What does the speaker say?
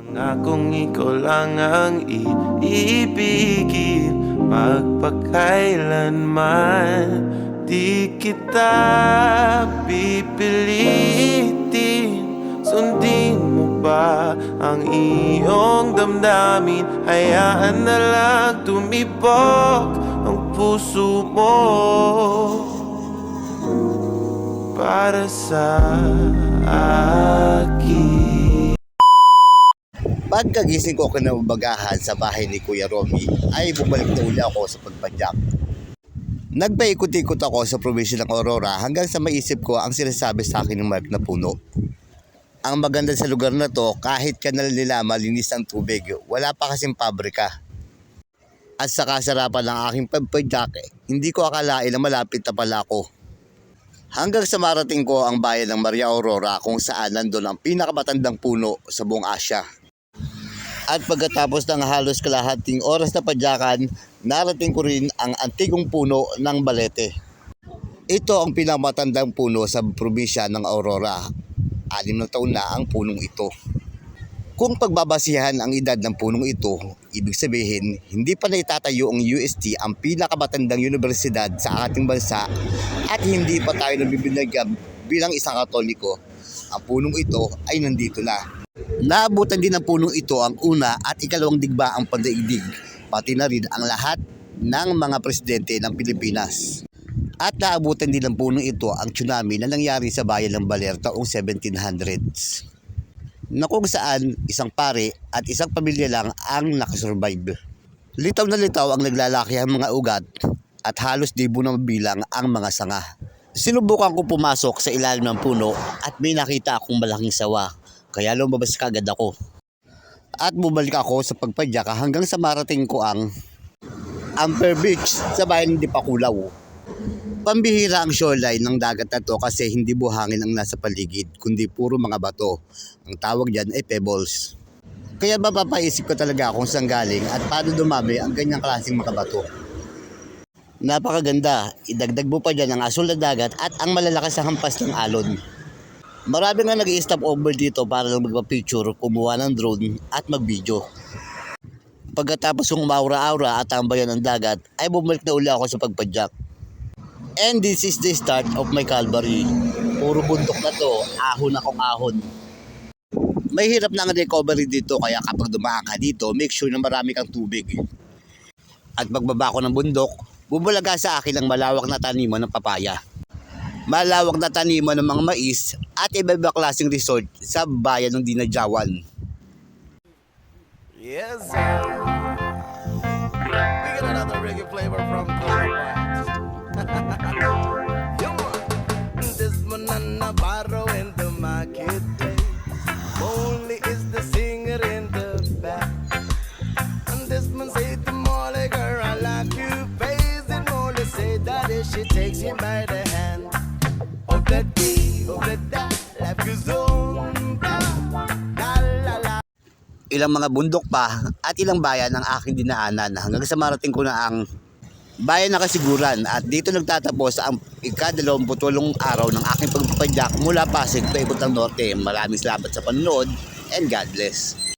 Pangakong ikaw lang ang iibigin, magpakailanman. Di kita pipilitin, sundin mo ba ang iyong damdamin? Hayaan na lang tumibok ang puso mo para sa akin. Pagkagising ko kinabagahan sa bahay ni Kuya Romy, ay bumalik na uli ako sa pagpadyak. Nagpaikot-ikot ako sa probinsya ng Aurora hanggang sa maisip ko ang sinasabi sa akin ng Mark na puno. Ang maganda sa lugar na to, kahit kanal nila malinis ang tubig, wala pa kasing pabrika. At sa kasarapan ng aking pagpadyak, hindi ko akalain na malapit na pala ako. Hanggang sa marating ko ang bayan ng Maria Aurora kung saan nandun ang pinakamatandang puno sa buong Asya. At pagkatapos ng halos kalahating oras na padyakan, narating ko rin ang antigong puno ng Balete. Ito ang pinakamatandang puno sa probinsya ng Aurora. 6 na taon na ang punong ito. Kung pagbabasihan ang edad ng punong ito, ibig sabihin, hindi pa naitatayo ang UST, ang pinakamatandang universidad sa ating bansa, at hindi pa tayo nabibinagyan bilang isang Katoliko. Ang punong ito ay nandito na. Naabutan din ng punong ito ang una at ikalawang digbaang pandaigdig, pati na rin ang lahat ng mga presidente ng Pilipinas. At naabutan din ng punong ito ang tsunami na nangyari sa bayan ng Baler taong 1700s. Na kung saan isang pare at isang pamilya lang ang nakasurvive. Litaw na litaw ang naglalaki ang mga ugat at halos di na mabilang ang mga sanga. Sinubukan ko pumasok sa ilalim ng puno at may nakita akong malaking sawa. Kaya lumabas kagad ako. At bumalik ako sa pagpadyak hanggang sa marating ko ang Ampere Beach sa bayan ng Dipakulaw. Pambihira ang shoreline ng dagat na to kasi hindi buhangin ang nasa paligid, kundi puro mga bato. Ang tawag dyan ay pebbles. Kaya mapapaisip ko talaga kung saan galing at paano dumami ang ganyang klaseng mga bato. Napakaganda, idagdag mo pa dyan ang asul na dagat at ang malalakas na hampas ng alon. Marami nga nag-i-stop over dito para lang magpa-picture, kumuha ng drone at mag-video. Pagkatapos kong umaura-aura at tambayan ng dagat, ay bumalik na uli ako sa pagpadyak. And this is the start of my Calvary. Puro bundok na to, ahon akong ahon. May hirap na ang recovery dito, kaya kapag dumaan ka dito, make sure na marami kang tubig. At pagbaba ko ng bundok, bubulaga sa akin ang malawak na taniman ng papaya. Malawak na taniman ng mga mais at iba-iba klaseng resort sa bayan ng Dinadjawan. Yes, sir. We got another reggae flavor from Philippines. Come on. This banana barrow in the marketplace. Only is the singer in the back. And this man say to Molly, girl, I like you face. And Molly say that if she takes him by the hand. Of the day, of the that, life goes on. Ilang mga bundok pa at ilang bayan ang aking dinaanan hanggang sa marating ko na ang bayan na Kasiguran at dito nagtatapos ang ika-28 araw ng aking pagpapadyak mula Pasig paikot ng Norte. Maraming salamat sa panonood and God bless.